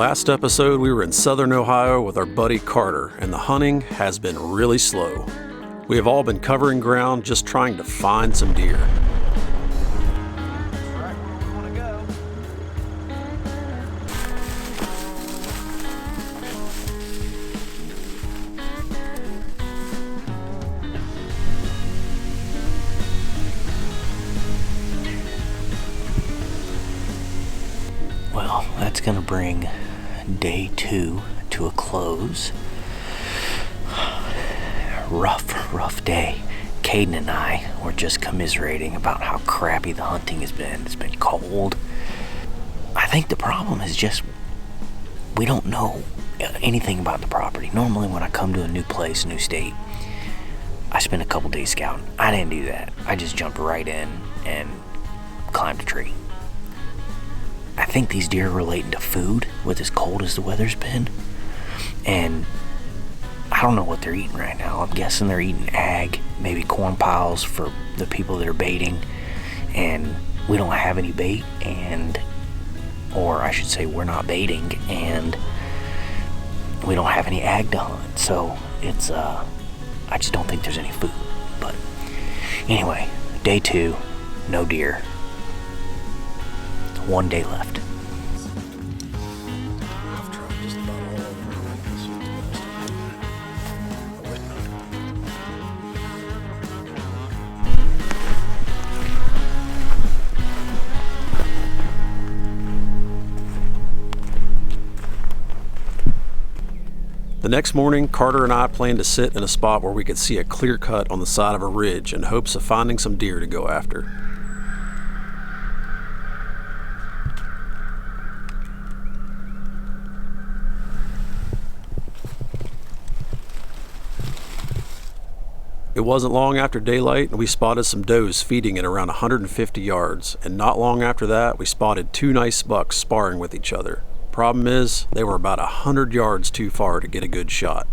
last episode, we were in southern Ohio with our buddy Carter, and the hunting has been really slow. We have all been covering ground just trying to find some deer. Right where we want to go. Well, that's going to bring day 2 to a close. Rough day. Caden and I were just commiserating about how crappy the hunting has been. It's been cold. I think the problem is just we don't know anything about the property. Normally when I come to a new place, new state, I spend a couple days scouting. I didn't do that. I just jumped right in and climbed a tree. I think these deer are relating to food with as cold as the weather's been. And I don't know what they're eating right now. I'm guessing they're eating ag, maybe corn piles for the people that are baiting. And we don't have any bait, or I should say we're not baiting, and we don't have any ag to hunt. So it's, I just don't think there's any food. But anyway, day 2, no deer. 1 day left. I've tried just about all of them already. This is the best. The next morning, Carter and I planned to sit in a spot where we could see a clear cut on the side of a ridge in hopes of finding some deer to go after. It wasn't long after daylight and we spotted some does feeding at around 150 yards, and not long after that we spotted 2 nice bucks sparring with each other. Problem is, they were about 100 yards too far to get a good shot.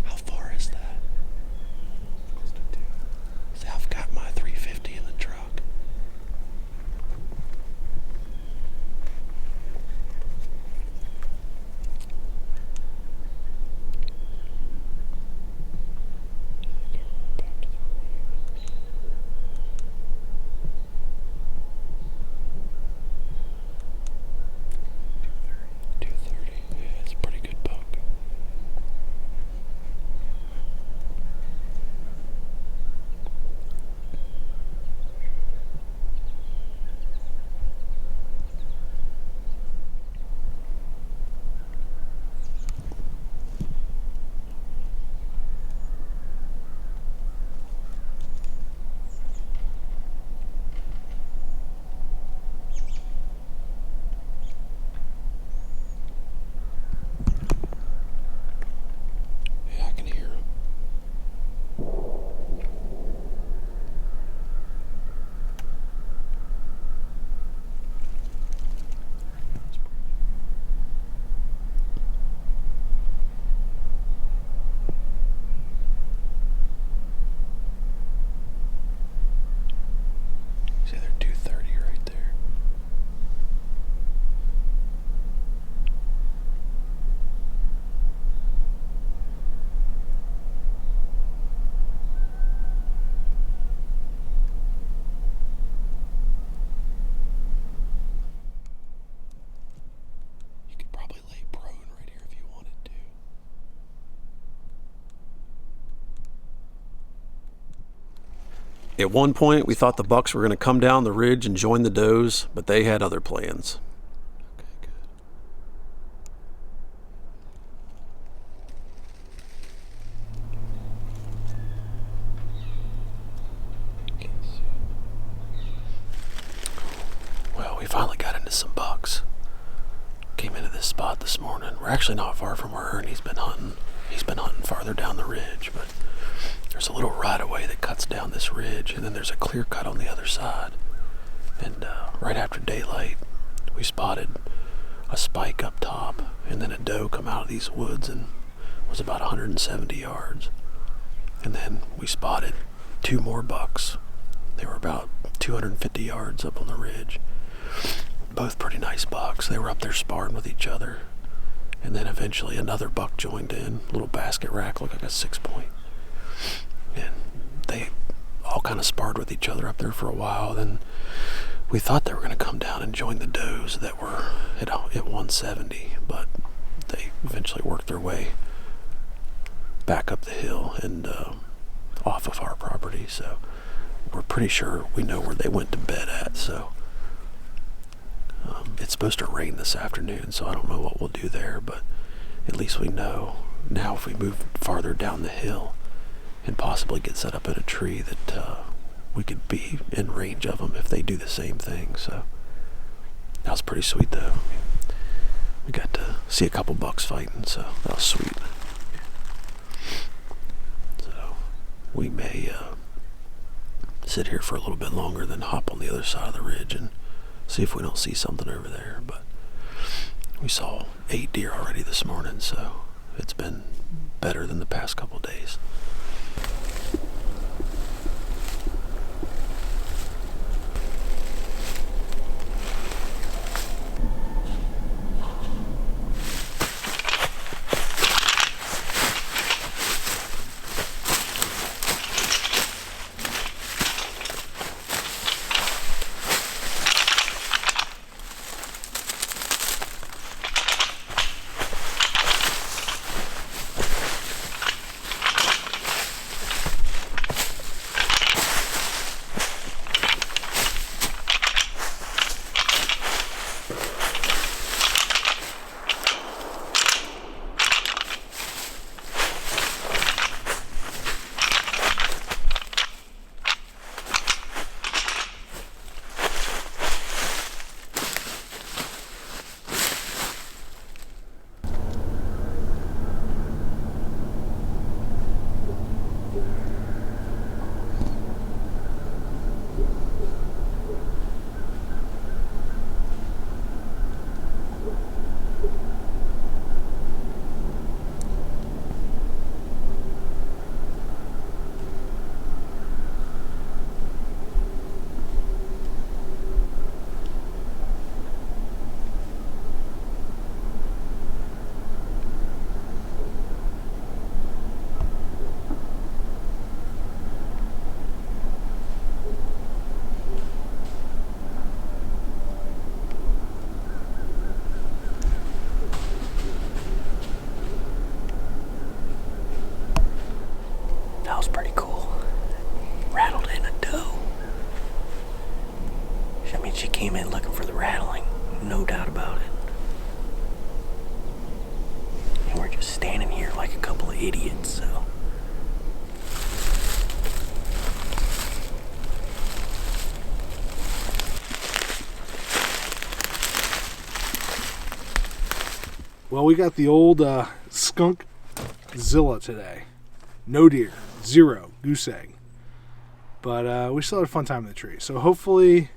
How far is that? Close to 2. See, I've got my 350 in the truck. At one point, we thought the bucks were going to come down the ridge and join the does, but they had other plans. Okay, good. Well, we finally got into some bucks. Came into this spot this morning. We're actually not far from where Ernie's been hunting. He's been hunting farther down the ridge, but there's a little right-of-way that cuts down this ridge, and then there's a clear cut on the other side. And right after daylight, we spotted a spike up top, and then a doe come out of these woods and was about 170 yards. And then we spotted 2 more bucks. They were about 250 yards up on the ridge. Both pretty nice bucks. They were up there sparring with each other. And then eventually another buck joined in, little basket rack, looked like a 6-point. And they all kind of sparred with each other up there for a while. Then we thought they were going to come down and join the does that were at 170, but they eventually worked their way back up the hill and off of our property. So we're pretty sure we know where they went to bed at. So it's supposed to rain this afternoon, so I don't know what we'll do there, but at least we know now if we move farther down the hill and possibly get set up in a tree that we could be in range of them if they do the same thing. So that was pretty sweet, though. We got to see a couple bucks fighting, so that was sweet. So we may sit here for a little bit longer, then hop on the other side of the ridge and see if we don't see something over there. But we saw 8 deer already this morning, so it's been better than the past couple days. That was pretty cool. Rattled in a doe. I mean, she came in looking for the rattling, no doubt about it. And we're just standing here like a couple of idiots, so. Well, we got the old skunk Zilla today. No deer, 0 goose egg. But we still had a fun time in the tree. So hopefully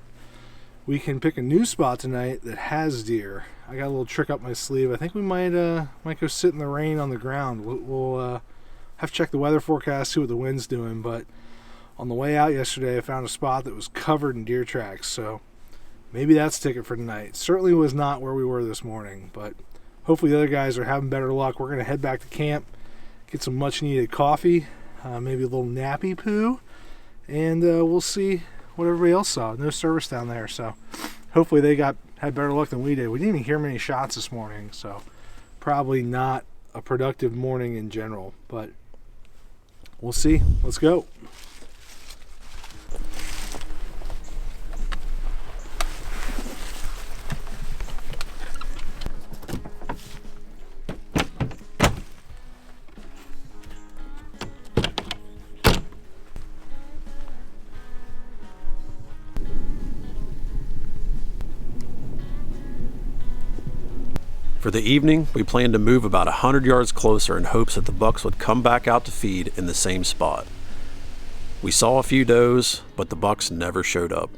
we can pick a new spot tonight that has deer. I got a little trick up my sleeve. I think we might go sit in the rain on the ground. We'll have to check the weather forecast, see what the wind's doing. But on the way out yesterday, I found a spot that was covered in deer tracks. So maybe that's the ticket for tonight. Certainly was not where we were this morning. But hopefully the other guys are having better luck. We're going to head back to camp, get some much-needed coffee, maybe a little nappy poo, and we'll see what everybody else saw. No service down there, so hopefully they had better luck than we did. We didn't even hear many shots this morning, so probably not a productive morning in general, but we'll see. Let's go. For the evening, we planned to move about 100 yards closer in hopes that the bucks would come back out to feed in the same spot. We saw a few does, but the bucks never showed up.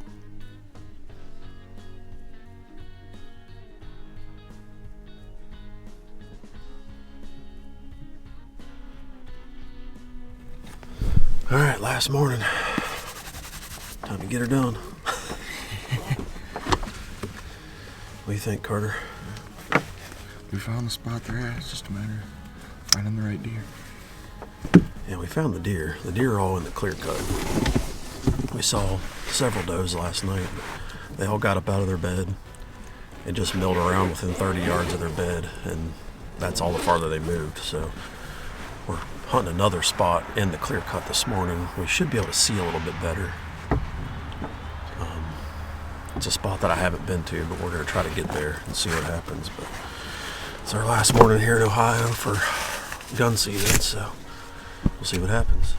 All right, last morning. Time to get her done. What do you think, Carter? We found the spot they're at. It's just a matter of finding the right deer. Yeah, we found the deer. The deer are all in the clear cut. We saw several does last night. They all got up out of their bed and just milled around within 30 yards of their bed, and that's all the farther they moved. So we're hunting another spot in the clear cut this morning. We should be able to see a little bit better. It's a spot that I haven't been to, but we're going to try to get there and see what happens. But it's our last morning here in Ohio for gun season, so we'll see what happens.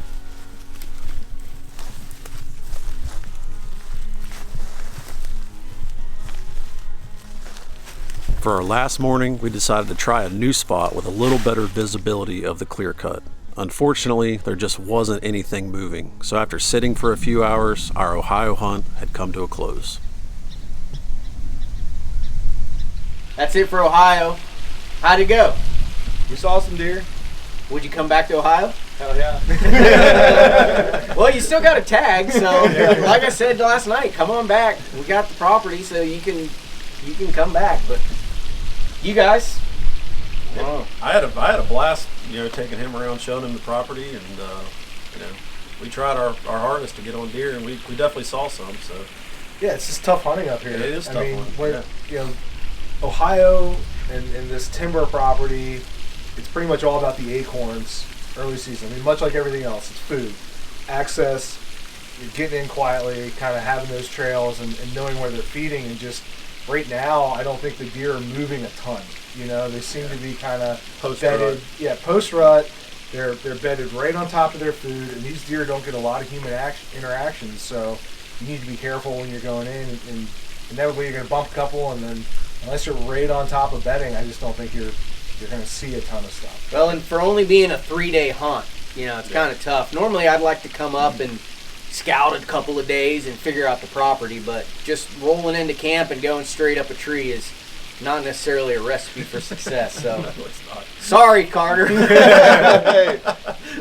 For our last morning, we decided to try a new spot with a little better visibility of the clear cut. Unfortunately, there just wasn't anything moving, so after sitting for a few hours, our Ohio hunt had come to a close. That's it for Ohio. How'd it go? We saw some deer. Would you come back to Ohio? Hell yeah. Well, you still got a tag, so like I said last night, come on back. We got the property, so you can come back. But you guys, I had a blast, taking him around, showing him the property, and we tried our hardest to get on deer, and we definitely saw some. So Yeah, it's just tough hunting up here. it is tough hunting. When, Ohio and this timber property, it's pretty much all about the acorns early season. I mean, much like everything else, it's food, access. You're getting in quietly, kind of having those trails and knowing where they're feeding. And just right now, I don't think the deer are moving a ton. They seem to be kind of bedded. Yeah, post rut. They're bedded right on top of their food, and these deer don't get a lot of human interactions. So you need to be careful when you're going in, and inevitably you're going to bump a couple, and then unless you're right on top of bedding, I just don't think you're going to see a ton of stuff. well, and for only being a 3-day hunt, it's kind of tough. Normally, I'd like to come up and scout a couple of days and figure out the property, but just rolling into camp and going straight up a tree is not necessarily a recipe for success. So, No, it's not. Sorry, Carter. Hey,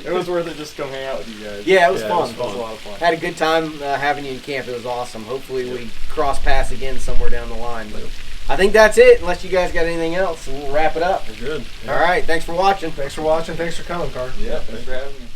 it was worth it just to come hang out with you guys. Yeah, it was Yeah, fun. it was It was a lot of fun. Had a good time having you in camp. It was awesome. Hopefully we cross paths again somewhere down the line. But I think that's it, unless you guys got anything else. We'll wrap it up. We're good. All right. Thanks for watching. Thanks for watching. Thanks for coming, Carter. Yeah, Thanks for having me.